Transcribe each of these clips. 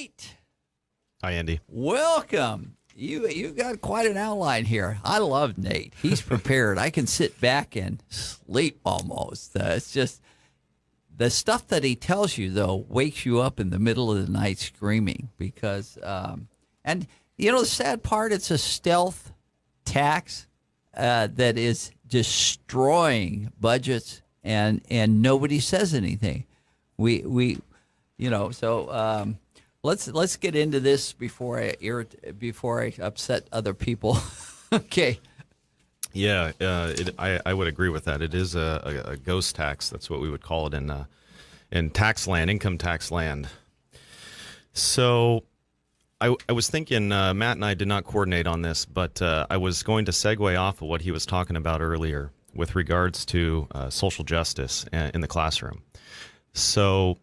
Nate, Hi, Andy. welcome. You got quite an outline here. I love Nate. He's prepared. I can sit back and sleep almost. It's just the stuff that he tells you, though, wakes you up in the middle of the night screaming because, and you know, the sad part, it's a stealth tax that is destroying budgets, and nobody says anything. We so let's get into this before I upset other people. Okay. Yeah, I would agree with that. It is a ghost tax. That's what we would call it in tax land, income tax land. So I was thinking, Matt and I did not coordinate on this, but I was going to segue off of what he was talking about earlier with regards to social justice in the classroom. So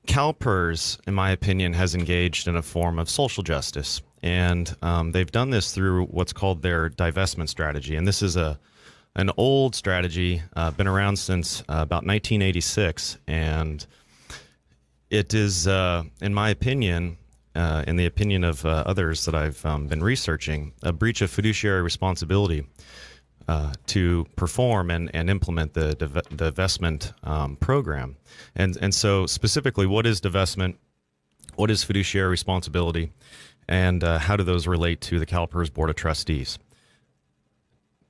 CalPERS, in my opinion, has engaged in a form of social justice, and they've done this through what's called their divestment strategy. And this is an old strategy, been around since about 1986, and it is, in my opinion, in the opinion of others that I've been researching, a breach of fiduciary responsibility to perform and implement the divestment program. And so specifically, what is divestment? What is fiduciary responsibility? And how do those relate to the CalPERS Board of Trustees?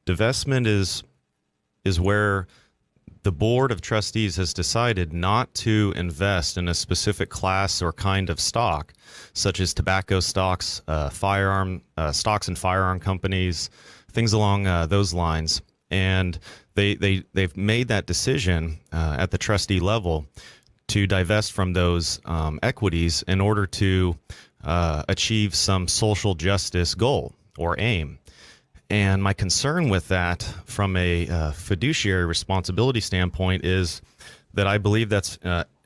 Divestment is where the Board of Trustees has decided not to invest in a specific class or kind of stock, such as tobacco stocks, stocks and firearm companies, things along those lines. And they've made that decision at the trustee level to divest from those equities in order to achieve some social justice goal or aim. And my concern with that from a fiduciary responsibility standpoint is that I believe that's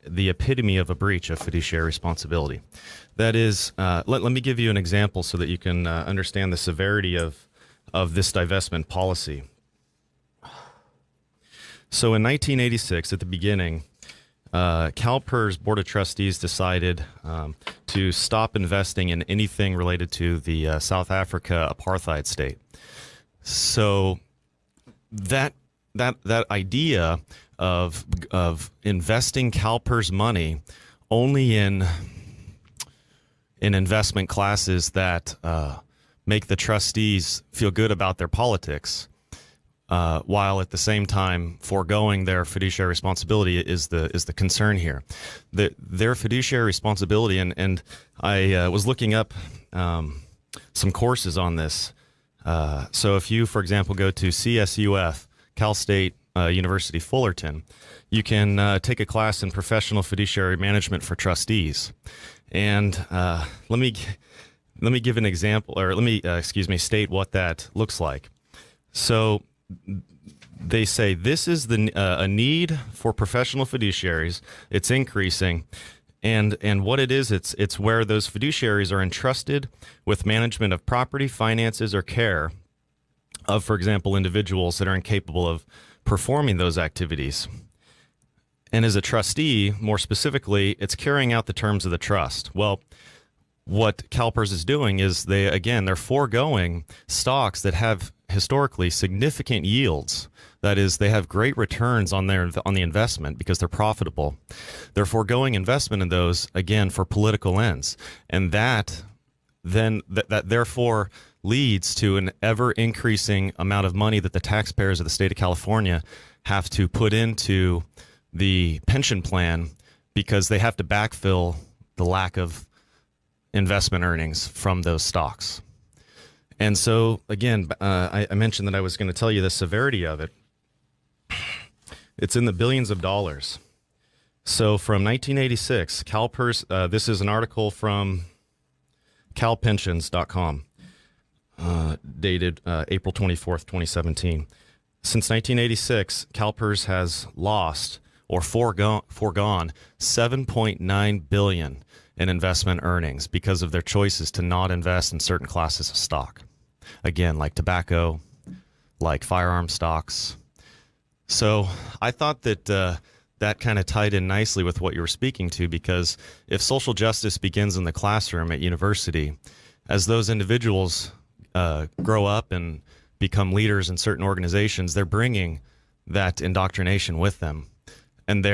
the epitome of a breach of fiduciary responsibility. That is, let me give you an example so that you can understand the severity of this divestment policy. So in 1986, at the beginning, CalPERS Board of Trustees decided to stop investing in anything related to the South Africa apartheid state. So that idea of investing CalPERS money only in investment classes that make the trustees feel good about their politics, while at the same time foregoing their fiduciary responsibility is the concern here. Their fiduciary responsibility, and I was looking up some courses on this. So if you, for example, go to CSUF, Cal State University Fullerton, you can take a class in professional fiduciary management for trustees. And let me give an example, or let me state what that looks like. So they say this is a need for professional fiduciaries. It's increasing. And what it is, it's where those fiduciaries are entrusted with management of property, finances, or care of, for example, individuals that are incapable of performing those activities. And as a trustee, more specifically, it's carrying out the terms of the trust. Well, what CalPERS is doing is they're foregoing stocks that have historically significant yields. That is, they have great returns on the investment because they're profitable. They're foregoing investment in those, again, for political ends. And that therefore leads to an ever-increasing amount of money that the taxpayers of the state of California have to put into the pension plan because they have to backfill the lack of investment earnings from those stocks. And so, again, I mentioned that I was going to tell you the severity of it. It's in the billions of dollars. So from 1986, CalPERS, this is an article from calpensions.com, dated April 24th, 2017. Since 1986, CalPERS has lost or foregone $7.9 billion in investment earnings because of their choices to not invest in certain classes of stock. Again, like tobacco, like firearm stocks. So I thought that that kind of tied in nicely with what you were speaking to, because if social justice begins in the classroom at university, as those individuals grow up and become leaders in certain organizations, they're bringing that indoctrination with them. And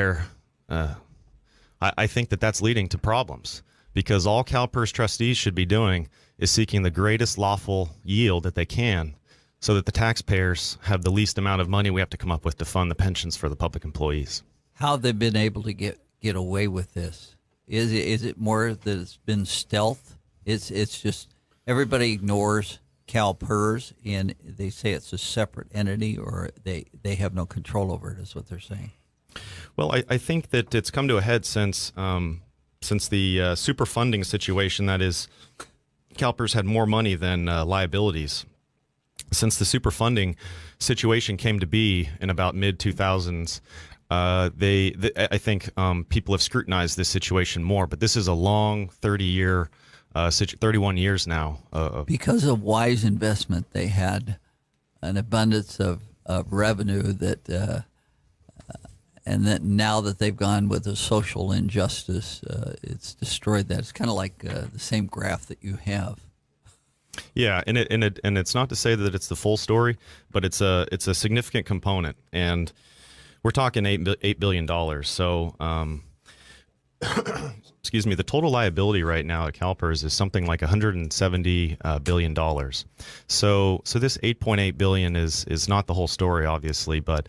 I think that that's leading to problems, because all CalPERS trustees should be doing is seeking the greatest lawful yield that they can, so that the taxpayers have the least amount of money we have to come up with to fund the pensions for the public employees. How have they been able to get away with this? Is it more that it's been stealth? It's just everybody ignores CalPERS and they say it's a separate entity, or they have no control over it, is what they're saying. Well, I think that it's come to a head since the super funding situation. That is, CalPERS had more money than liabilities. Since the super funding situation came to be in about mid-2000s, I think people have scrutinized this situation more. But this is a long 31 years now. Because of wise investment, they had an abundance of revenue that, and that now that they've gone with a social injustice, it's destroyed that. It's kind of like the same graph that you have. Yeah, and it's not to say that it's the full story, but it's a significant component, and we're talking $8 billion. So, excuse me, the total liability right now at CalPERS is something like $170 billion. So this $8.8 billion is not the whole story, obviously, but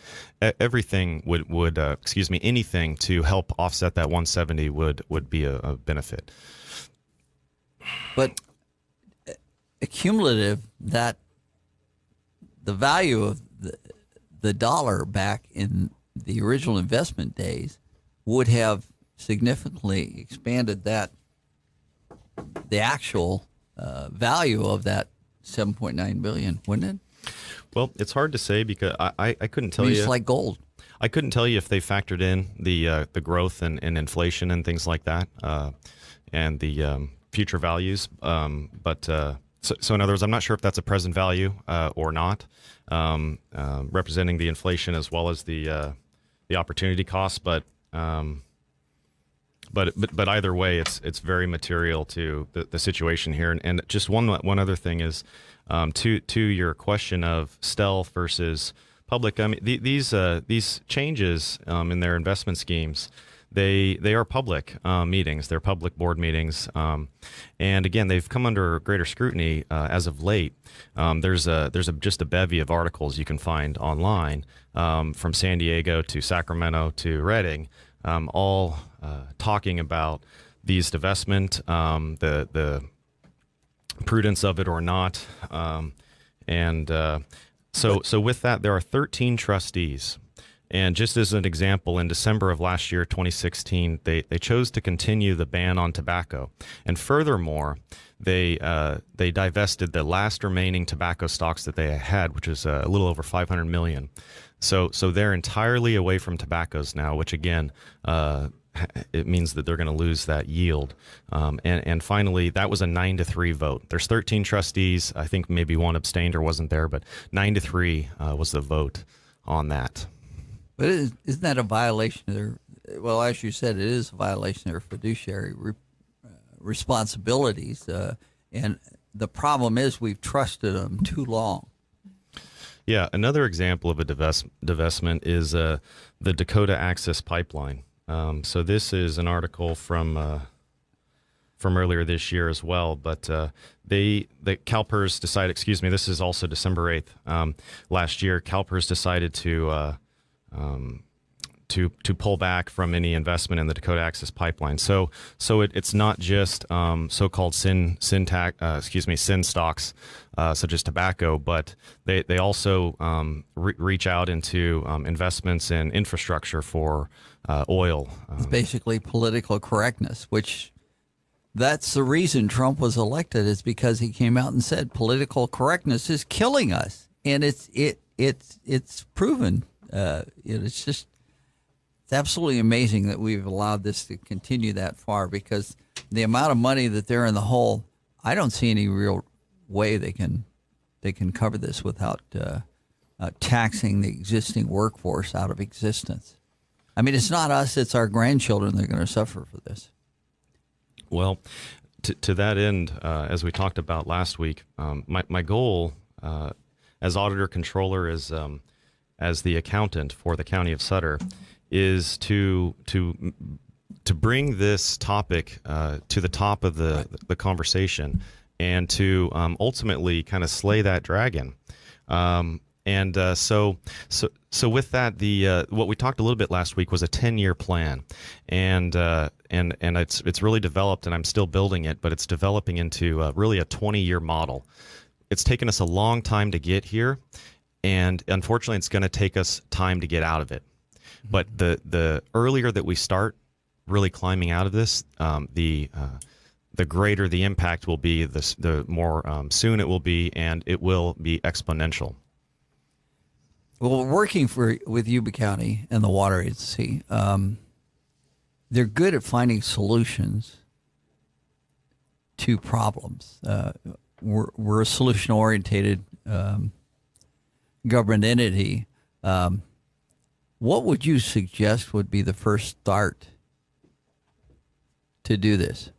everything would anything to help offset that 170 would be a benefit. But accumulative, that the value of the dollar back in the original investment days would have significantly expanded the actual value of that $7.9 billion, wouldn't it? Well, it's hard to say, because I couldn't tell you. It's like gold. I couldn't tell you if they factored in the growth and inflation and things like that, and the future values. So in other words, I'm not sure if that's a present value or not, representing the inflation as well as the opportunity cost. But either way, it's very material to the situation here. And just one other thing is, to your question of stealth versus public. I mean, these changes in their investment schemes, they are public meetings. They're public board meetings, and again, they've come under greater scrutiny as of late. There's just a bevy of articles you can find online, from San Diego to Sacramento to Redding, all talking about these divestment, the prudence of it or not, so with that, there are 13 trustees. And just as an example, in December of last year, 2016, they chose to continue the ban on tobacco. And furthermore, they divested the last remaining tobacco stocks that they had, which is a little over 500 million. So they're entirely away from tobaccos now, which again, it means that they're going to lose that yield. And finally, that was a 9-3 vote. There's 13 trustees. I think maybe one abstained or wasn't there, but 9-3 was the vote on that. But isn't that a violation of their, well, as you said, it is a violation of their fiduciary responsibilities. And the problem is we've trusted them too long. Yeah, another example of a divestment is the Dakota Access Pipeline. So this is an article from earlier this year as well, but the CalPERS decided, this is also December 8th, last year, CalPERS decided to pull back from any investment in the Dakota Access Pipeline. So it's not just so-called sin stocks such as tobacco, but they also reach out into investments in infrastructure for oil. It's basically political correctness, which that's the reason Trump was elected, is because he came out and said political correctness is killing us, and it's proven. It's absolutely amazing that we've allowed this to continue that far, because the amount of money that they're in the hole, I don't see any real way they can cover this without taxing the existing workforce out of existence. I mean, it's not us; it's our grandchildren that are going to suffer for this. Well, to that end, as we talked about last week, my goal as Auditor-Controller, as the accountant for the County of Sutter, is to bring this topic to the top of the conversation, and to ultimately kind of slay that dragon. So with that, what we talked a little bit last week was a 10-year plan, and it's really developed, and I'm still building it, but it's developing into really a 20-year model. It's taken us a long time to get here, and unfortunately, it's going to take us time to get out of it. But the earlier that we start really climbing out of this, the greater the impact will be, the more soon it will be, and it will be exponential. Well, working with Yuba County and the Water Agency, they're good at finding solutions to problems. We're a solution-oriented government entity. What would you suggest would be the first start to do this?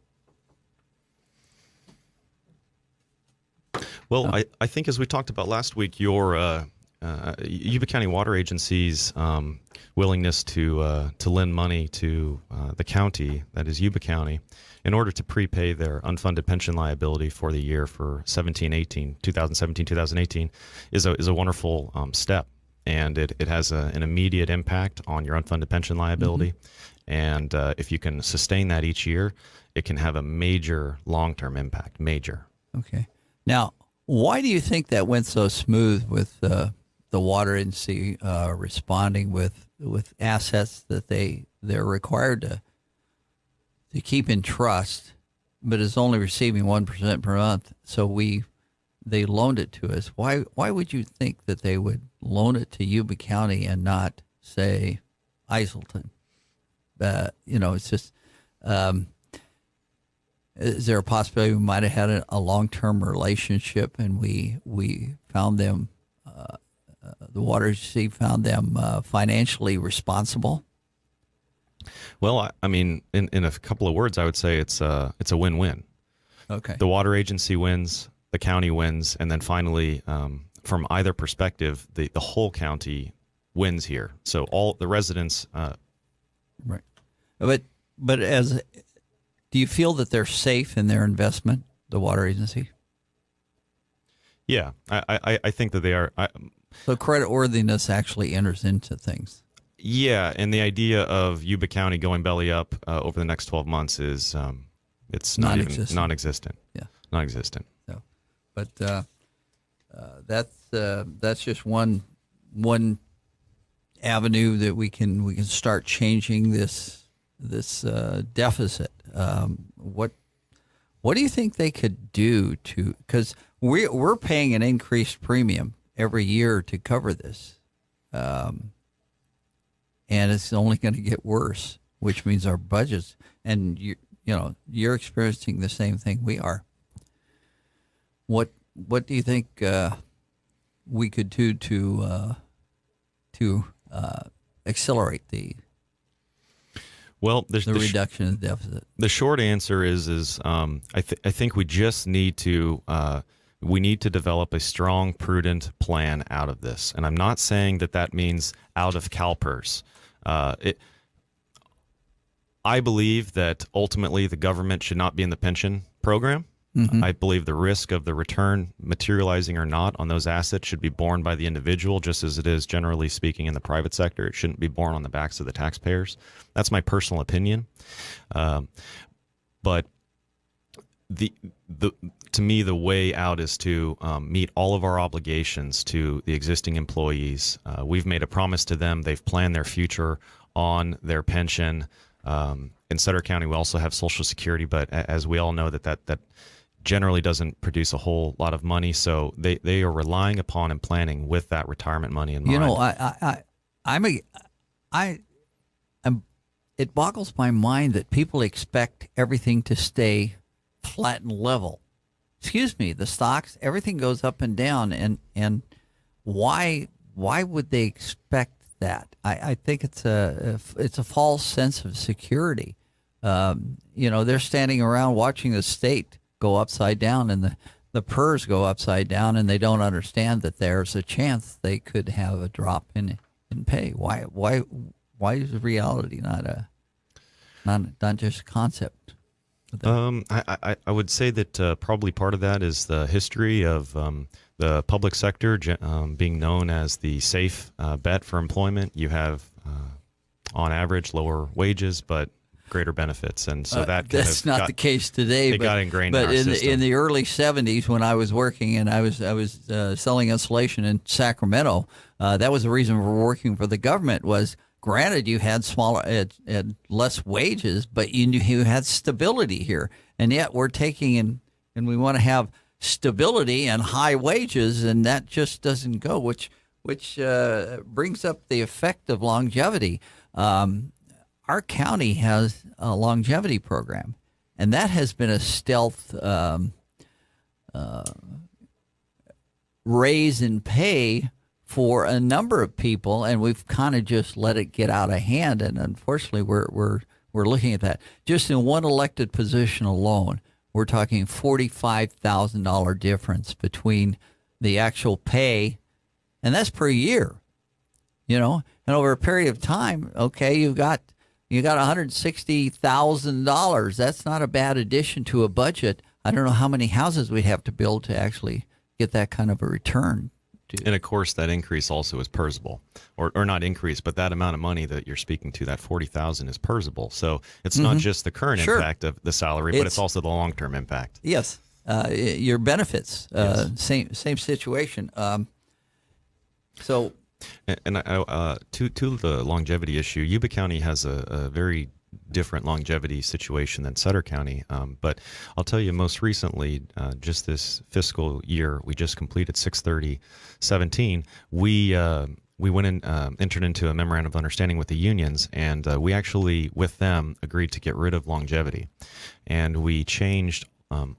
Well, I think, as we talked about last week, your Yuba County Water Agency's willingness to lend money to the county, that is Yuba County, in order to prepay their unfunded pension liability for the year for 2017-2018, is a wonderful step, and it has an immediate impact on your unfunded pension liability. And if you can sustain that each year, it can have a major long-term impact. Major. Okay. Now, why do you think that went so smooth with the water agency responding with assets that they're required to keep in trust, but is only receiving 1% per month? So they loaned it to us. Why would you think that they would loan it to Yuba County and not, say, Iselton? It's just. Is there a possibility we might have had a long-term relationship, and we found them, the water agency found them financially responsible? Well, I mean, in a couple of words, I would say it's a win-win. Okay. The water agency wins, the county wins, and then finally, from either perspective, the whole county wins here. So all the residents. Right. But do you feel that they're safe in their investment, the water agency? Yeah, I think that they are. So creditworthiness actually enters into things. Yeah, and the idea of Yuba County going belly up over the next 12 months is it's non-existent. Non-existent. Yeah, non-existent. So, but that's just one avenue that we can start changing this deficit. What do you think they could do to? Because we're paying an increased premium every year to cover this, and it's only going to get worse, which means our budgets. And you're experiencing the same thing we are. What do you think we could do to accelerate the reduction in the deficit? The short answer is I think we just need to develop a strong, prudent plan out of this. And I'm not saying that means out of CalPERS. I believe that ultimately the government should not be in the pension program. Mm-hmm. I believe the risk of the return materializing or not on those assets should be borne by the individual, just as it is, generally speaking, in the private sector. It shouldn't be borne on the backs of the taxpayers. That's my personal opinion. But to me, the way out is to meet all of our obligations to the existing employees. We've made a promise to them. They've planned their future on their pension. In Sutter County, we also have Social Security, but as we all know, that generally doesn't produce a whole lot of money. So they are relying upon and planning with that retirement money in mind. It boggles my mind that people expect everything to stay flat and level. Excuse me, the stocks, everything goes up and down, and why would they expect that. I think it's a false sense of security. They're standing around watching the state go upside down and the PERS go upside down, and they don't understand that there's a chance they could have a drop in pay. Why is reality not just a concept? I would say that probably part of that is the history of the public sector being known as the safe bet for employment. You have, on average, lower wages, but greater benefits, and so that's not the case today. It got ingrained but in our system. In the early '70s, when I was working and I was selling insulation in Sacramento, that was the reason for working for the government. Was granted you had had less wages, but you had stability here, and yet we're taking and we want to have stability and high wages, and that just doesn't go. Which brings up the effect of longevity. Our county has a longevity program, and that has been a stealth raise in pay for a number of people, and we've kind of just let it get out of hand. And unfortunately, we're looking at that. Just in one elected position alone, we're talking $45,000 difference between the actual pay, and that's per year. And over a period of time, okay, you got $160,000. That's not a bad addition to a budget. I don't know how many houses we'd have to build to actually get that kind of a return. And of course, that increase also is PERSable, or not increase, but that amount of money that you're speaking to, that $40,000 is PERSable. So it's not just the current impact of the salary, but it's also the long-term impact. Yes, your benefits, Yes. same situation. So. And to the longevity issue, Yuba County has a very different longevity situation than Sutter County. But I'll tell you, most recently, just this fiscal year, we just completed 6/30/17. We went and entered into a memorandum of understanding with the unions, and we actually, with them, agreed to get rid of longevity, and we changed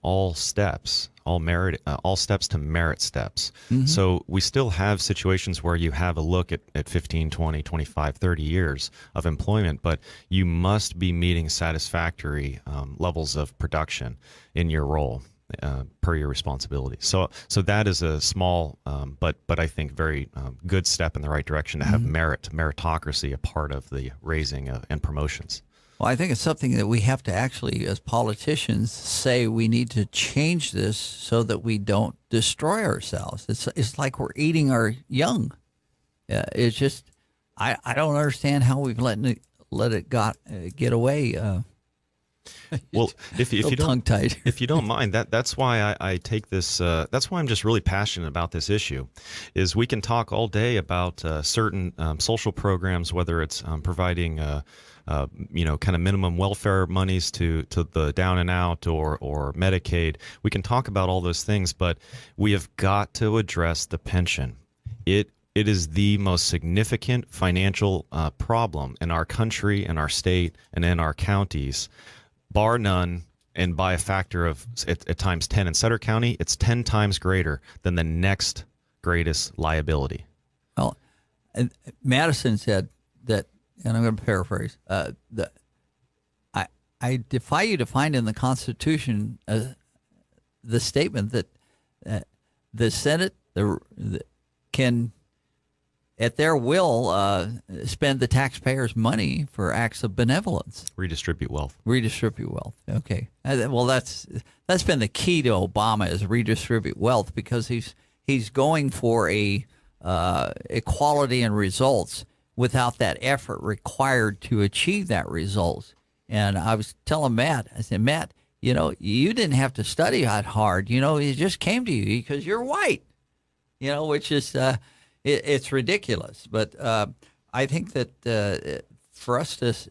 all steps to merit steps. Mm-hmm. So we still have situations where you have a look at 15, 20, 25, 30 years of employment, but you must be meeting satisfactory levels of production in your role per your responsibility. So that is a small, but I think very good step in the right direction to have meritocracy a part of the raising and promotions. Well, I think it's something that we have to actually, as politicians, say we need to change this so that we don't destroy ourselves. It's like we're eating our young. It's just I don't understand how we've let it get away. Well, if you don't, tongue-tied. If you don't mind, that's why I take this. That's why I'm just really passionate about this issue. Is we can talk all day about certain social programs, whether it's providing kind of minimum welfare monies to the down and out or Medicaid. We can talk about all those things, but we have got to address the pension. It is the most significant financial problem in our country, in our state, and in our counties, bar none. And by a factor of at times 10 in Sutter County, it's 10 times greater than the next greatest liability. Well, Madison said that, and I'm going to paraphrase, I defy you to find in the Constitution the statement that the Senate can, at their will, spend the taxpayers' money for acts of benevolence. Redistribute wealth. Okay. Well, that's been the key to Obama, is redistribute wealth, because he's going for equality in results without that effort required to achieve that result. And I was telling Matt, I said, Matt, you didn't have to study that hard. It just came to you because you're white, which is, it's ridiculous. But I think that for us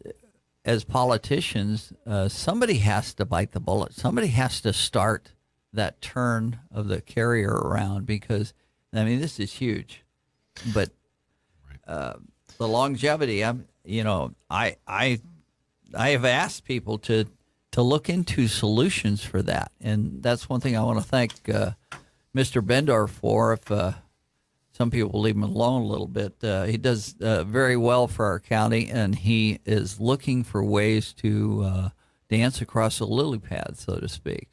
as politicians, somebody has to bite the bullet. Somebody has to start that turn of the carrier around, because, this is huge. But the longevity, I have asked people to look into solutions for that, and that's one thing I want to thank Mr. Bendorf for. If some people leave him alone a little bit. He does very well for our county, and he is looking for ways to dance across the lily pad, so to speak.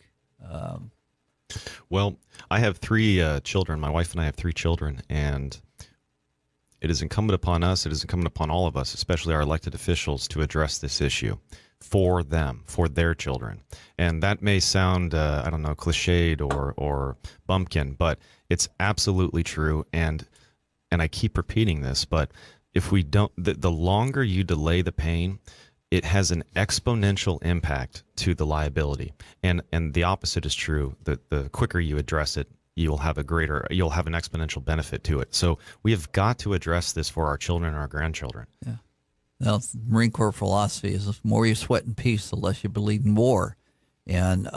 Well, I have three children. My wife and I have three children, and it is incumbent upon us, it is incumbent upon all of us, especially our elected officials, to address this issue for them, for their children. And that may sound, I don't know, cliched or bumpkin, but it's absolutely true. And I keep repeating this, but if we don't, the longer you delay the pain, it has an exponential impact to the liability. And the opposite is true. The quicker you address it, you'll have an exponential benefit to it. So we have got to address this for our children and our grandchildren. Yeah. Well, Marine Corps philosophy is the more you sweat in peace, the less you bleed in war. And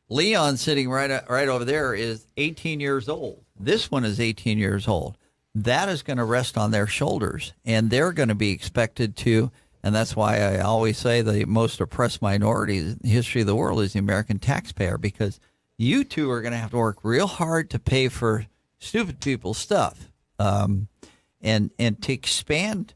Leon, sitting right over there, is 18 years old. This one is 18 years old. That is going to rest on their shoulders, and they're going to be expected to. And that's why I always say the most oppressed minority in the history of the world is the American taxpayer, because you two are going to have to work real hard to pay for stupid people's stuff. And to expand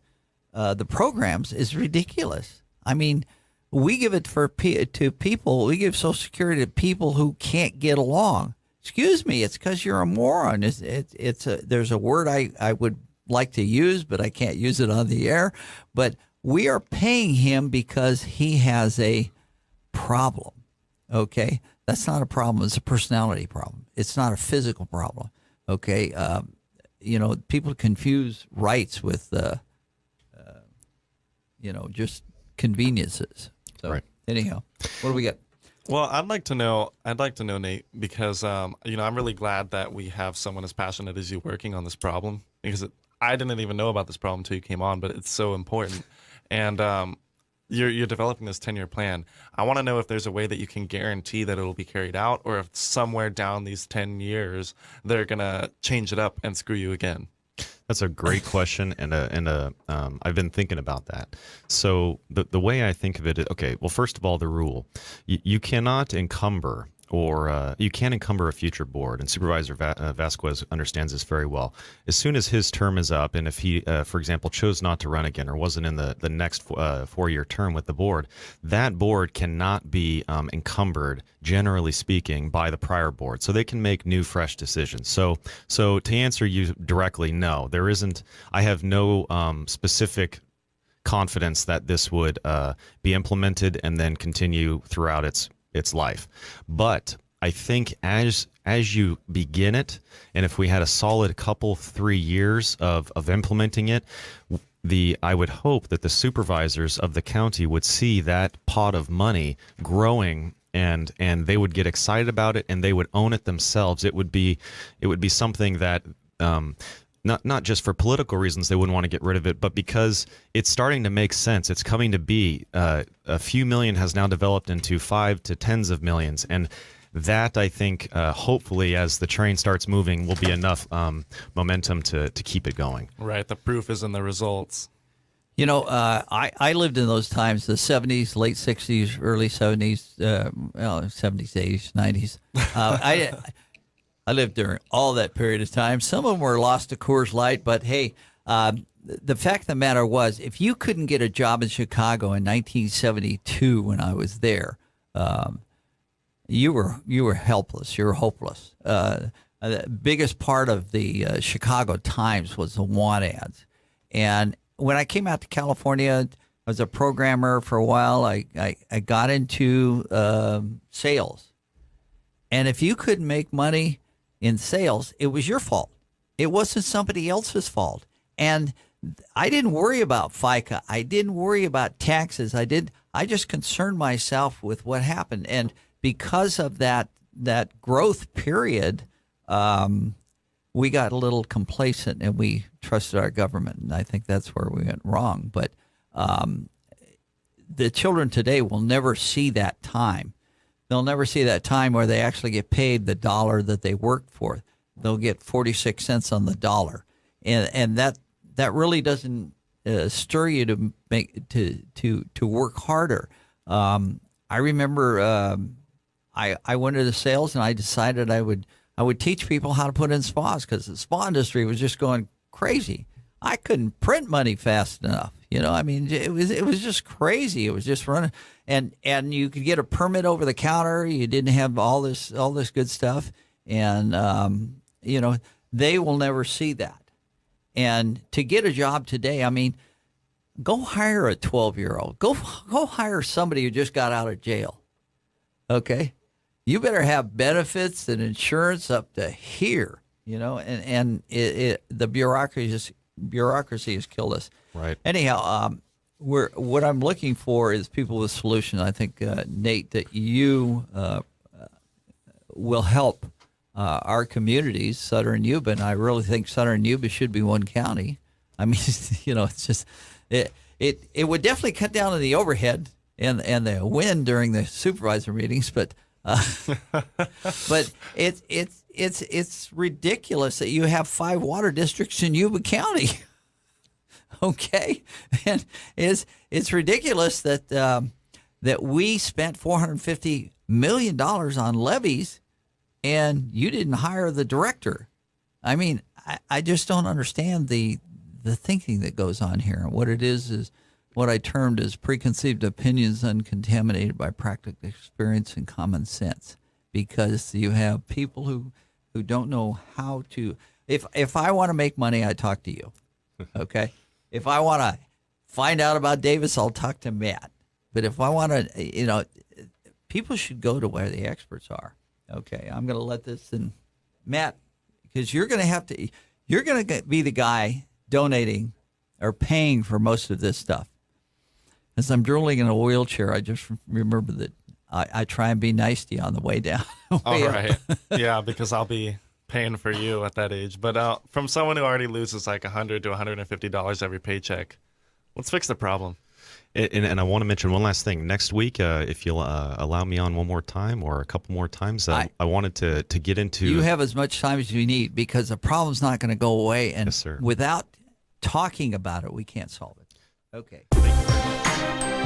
the programs is ridiculous. I mean, we give it to people. We give Social Security to people who can't get along. Excuse me, it's because you're a moron. There's a word I would like to use, but I can't use it on the air. But we are paying him because he has a problem. Okay, that's not a problem. It's a personality problem. It's not a physical problem. Okay, people confuse rights with just conveniences. So, right. Anyhow, what do we get? Well, I'd like to know, Nate, because I'm really glad that we have someone as passionate as you working on this problem, because I didn't even know about this problem until you came on, but it's so important. And you're developing this 10-year plan. I want to know if there's a way that you can guarantee that it'll be carried out, or if somewhere down these 10 years they're gonna change it up and screw you again. That's a great question, and I've been thinking about that. So the way I think of it, okay, well, first of all, the rule: you cannot encumber, or you can't encumber a future board, and Supervisor Vasquez understands this very well. As soon as his term is up, and if he, for example, chose not to run again or wasn't in the next 4-year term with the board, that board cannot be encumbered, generally speaking, by the prior board. So they can make new, fresh decisions. So to answer you directly, no, there isn't. I have no specific confidence that this would be implemented and then continue throughout its life. But I think as you begin it, and if we had a solid 3 years of implementing it, I would hope that the supervisors of the county would see that pot of money growing, and they would get excited about it, and they would own it themselves. It would be something that not just for political reasons they wouldn't want to get rid of it, but because it's starting to make sense. It's coming to be a few million has now developed into 5 to tens of millions, and that, I think, hopefully, as the train starts moving, will be enough momentum to keep it going. Right. The proof is in the results. I lived in those times, the 70s, late 60s, early 70s, 70s, 80s, 90s. I lived during all that period of time. Some of them were lost to Coors Light, but hey, the fact of the matter was, if you couldn't get a job in Chicago in 1972 when I was there, you were helpless. You were hopeless. The biggest part of the Chicago Times was the want ads. And when I came out to California, I was a programmer for a while. I got into sales. And if you couldn't make money in sales, it was your fault. It wasn't somebody else's fault. And I didn't worry about FICA. I didn't worry about taxes. I just concerned myself with what happened. And because of that growth period, we got a little complacent and we trusted our government. And I think that's where we went wrong. But the children today will never see that time. They'll never see that time where they actually get paid the dollar that they worked for. They'll get 46 cents on the dollar, and that really doesn't stir you to make to work harder. I remember I went into sales and I decided I would I would teach people how to put in spas because the spa industry was just going crazy. I couldn't print money fast enough. I mean, it was just crazy. It was just running, and you could get a permit over the counter. You didn't have all this good stuff, and they will never see that. And to get a job today, I mean, go hire a 12-year-old. Go hire somebody who just got out of jail. Okay, you better have benefits and insurance up to here. And the bureaucracy has killed us. Right. Anyhow, what I'm looking for is people with solutions. I think, Nate, that you will help our communities, Sutter and Yuba, and I really think Sutter and Yuba should be one county. I mean, it's just it would definitely cut down on the overhead and the wind during the supervisor meetings, but it's ridiculous that you have 5 water districts in Yuba County. Okay, and it's ridiculous that that we spent $450 million on levies, and you didn't hire the director. I mean, I just don't understand the thinking that goes on here. What it is what I termed as preconceived opinions uncontaminated by practical experience and common sense, because you have people who don't know how to. If I want to make money, I talk to you. Okay. If I want to find out about Davis, I'll talk to Matt. But if I want to, people should go to where the experts are. Okay, I'm going to let this in, Matt, because you're going to be the guy donating or paying for most of this stuff. As I'm drooling in a wheelchair, I just remember that I try and be nice to you on the way down. All right. Yeah, because I'll be paying for you at that age. But from someone who already loses like $100 to $150 every paycheck, let's fix the problem. And I want to mention one last thing. Next week, if you'll allow me on one more time or a couple more times, I wanted to get into. You have as much time as you need, because the problem's not going to go away. And yes, sir. Without talking about it, we can't solve it. Okay. Thank you very much.